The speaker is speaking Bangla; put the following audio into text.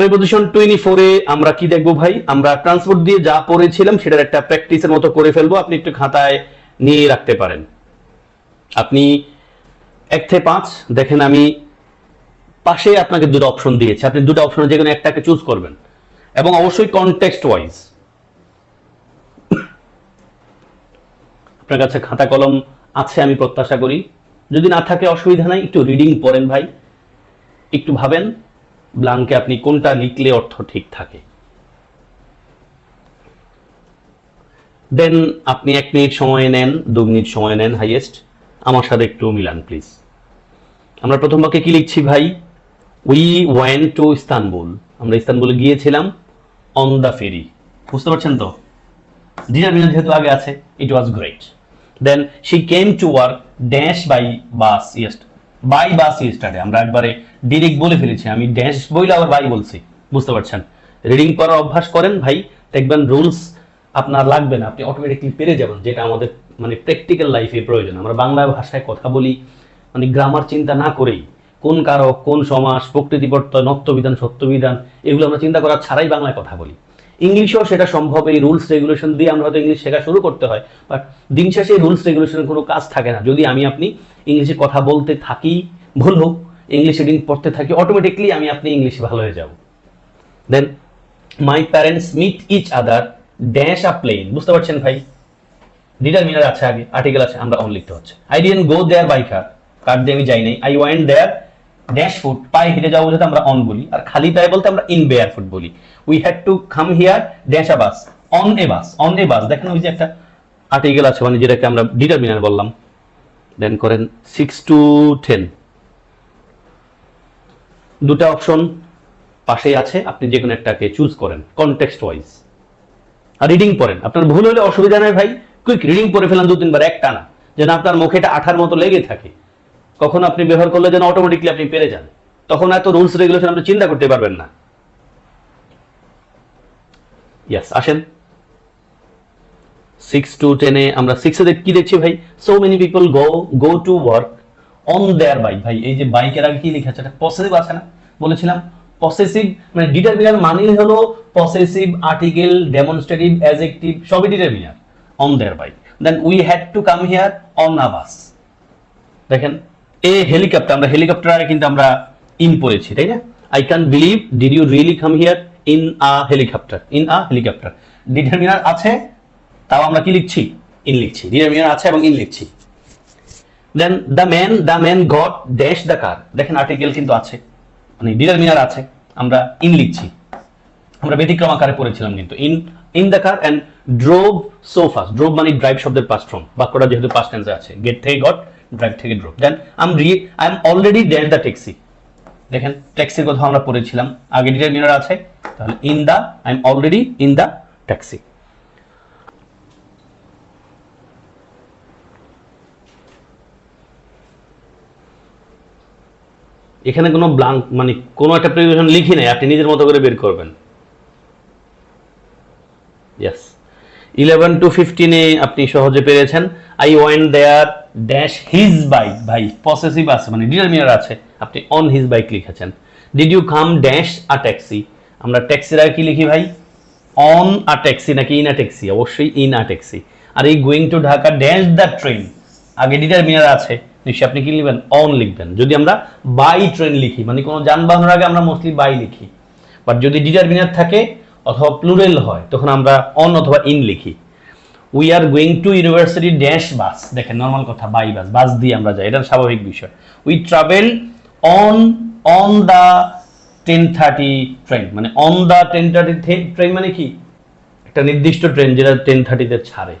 প্রিপজিশন 24 এ আমরা কি দেখবো ভাই? আমরা ট্রান্সপোর্ট দিয়ে যা পড়েছিলাম সেটার একটা প্র্যাকটিসের মতো করে ফেলবো। আপনি একটু খাতায় নিয়ে রাখতে পারেন। আপনি 1 থেকে 5 দেখেন, আমি পাশে আপনাকে দুটো অপশন দিয়েছি, আপনি দুটো অপশনের যে কোনো একটাকে চুজ করবেন এবং অবশ্যই কনটেক্সট ওয়াইজ। আপনার কাছে খাতা কলম আছে আমি প্রত্যাশা করি, যদি না থাকে অসুবিধা নাই, একটু রিডিং পড়েন ভাই, একটু ভাবেন ব্লাঙ্কে আপনি কোনটা লিখলে অর্থ ঠিক থাকে। দেন আপনি 1 মিনিট সময় নেন, 2 মিনিট সময় নেন হাইয়েস্ট, আমার সাথে একটু মিলান প্লিজ। আমরা প্রথম বাক্যে কি লিখছি ভাই? উই ওয়েন্ট টু ইস্তানবুল, আমরা ইস্তানবুলে গিয়েছিলাম অন দ্য ফেরি। বুঝতে পারছেন তো? ডিনার মিনার যেহেতু আগে আছে, it was great. Then she came to work dash by bus yesterday, আমরা একবারে ডিরেক্ট বলে ফেলেছি, আমি ড্যাশ বইলে আবার বাই বলছি। বুঝতে পারছেন? রিডিং করার অভ্যাস করেন ভাই, দেখবেন রুলস আপনার লাগবে না, আপনি অটোমেটিকলি পেরে যাবেন, যেটা আমাদের মানে প্র্যাকটিক্যাল লাইফে প্রয়োজন। আমরা বাংলা ভাষায় কথা বলি মানে গ্রামার চিন্তা না করেই, কোন কারক, কোন সমাস, প্রকৃতি প্রত্যয়, নত্যবিধান, সত্যবিধান, এগুলো আমরা চিন্তা করা ছাড়াই বাংলায় কথা বলি। ইংলিশেও সেটা সম্ভব, এই রুলস রেগুলেশন দিয়ে আমরা হয়তো ইংলিশ শেখা শুরু করতে হয়, বাট দিন শেষে রুলস রেগুলেশনের কোনো কাজ থাকে না যদি আপনি ইংলিশে কথা বলতে থাকি, ভুল হোক, ইংলিশ রিডিং পড়তে থাকি, অটোমেটিকলি আপনি ইংলিশে ভালো হয়ে যাব। Then my parents meet each other dash a plane, বুঝতে পারছেন ভাই? ডিটারমিনার আছে, আগে আর্টিকেল আছে, আমরা অন লিখতে হচ্ছে। I didn't go there by car, car দিয়ে আমি যাই নাই। I went there dash foot, পায়ে হেঁটে যাওয়া বলতে আমরা অন বলি, আর খালি পায়ে বলতে আমরা ইন বেয়ার ফুট বলি। We had to come here dash a bus, on a bus, on a bus, দেখেন ওই যে একটা আর্টিকেল আছে মানে যেটাকে আমরা ডিটারমিনার বললাম। দেন করেন 6 to 10, দুটো অপশন পাশেই আছে, আপনি যে কোনো একটাকে চুজ করেন কনটেক্সট ওয়াইজ। আর রিডিং পড়েন, আপনার ভুল হলে অসুবিধা নাই ভাই, কুইক রিডিং পড়ে ফেলেন 2-3 বার একটা না, যেন আপনার মুখে এটা আঠার মতো লেগে থাকে, কখন আপনি ব্যবহার করলে যেন অটোমেটিকলি আপনি পেরে যান, তখন এত রুলস রেগুলেশন আপনি চিন্তা করতে পারবেন না। ইয়েস, আসেন 6 to 10 এ আমরা 6 এ কি দেখছি ভাই? So many people go to work on their bike. ভাই এই যে বাইকের আগে কি লেখা আছে? এটা পসেসিভ আছে না? বলেছিলাম পসেসিভ মানে ডিটারমিনার মানেই হলো পসেসিভ, আর্টিকেল, ডেমনস্ট্রেটিভ, অ্যাডজেক্টিভ, সবই determiner. On their bike. Then we had to come here on a bus. দেখেন এ হেলিকপ্টার, আমরা হেলিকপ্টার আগে কিন্তু আমরা ইন পড়েছি, তাই না? I can believe did you really come here in a helicopter, in a helicopter. Determiner আছে, তাও আমরা কি লিখছি? ইন লিখছি। ডিটারমিনার আছে এবং ইন লিখছি। Then the man got dash the car, দেখেন আর্টিকেল কিন্তু আছে, মানে ডিটারমিনার আছে, আমরা ইন লিখছি। আমরা ব্যতিক্রম আকারে পড়েছিলাম কিন্তু in the car and drove so fast. Drove মানে ড্রাইভ শব্দের পাস্ট ফর্ম, বাক্যটা যেহেতু পাস্ট টেন্সে আছে, গেট থেকে গট, ড্রাইভ থেকে drove. Then I am already dash the taxi, দেখেন ট্যাক্সির কথা আমরা পড়েছিলাম, আগে ডিটারমিনার আছে, তাহলে I am already in the taxi. এখানে কোনো ব্লাঙ্ক মানে কোনো একটা প্রিপোজিশন লিখি নাই, আপনি নিজের মতো করে বের করবেন। ইয়েস, 11 to 15 এ আপনি সহজে পেরেছেন। I went there dash his bike, ভাই পসেসিভ আছে মানে ডিটারমিনার আছে, আপনি অন হিজ বাইক লিখেছেন। Did you come dash a taxi, আমরা ট্যাক্সির আগে কি লিখি ভাই? অন আ ট্যাক্সি নাকি ইন আ ট্যাক্সি? অবশ্যই ইন আ ট্যাক্সি। আর এই going to Dhaka dash the train, আগে ডিটারমিনার আছে, নিশ্চয়ই আপনি কি লিখবেন? অন লিখবেন। যদি আমরা বাই ট্রেন লিখি মানে কোনো যানবাহনের আগে আমরা মোস্টলি বাই লিখি, বাট যদি ডিটারমিনার থাকে অথবা প্লুরাল হয় তখন আমরা অন অথবা ইন লিখি। We are going to university dash bus, দেখেন নর্মাল কথা, বাই বাস, বাস দিয়ে আমরা যাই, এটা স্বাভাবিক বিষয়। We travel on the 10:30 train, মানে অন দ্য 10:30 ট্রেন মানে কি? একটা নির্দিষ্ট ট্রেন যেটা 10:30 তে ছাড়ে।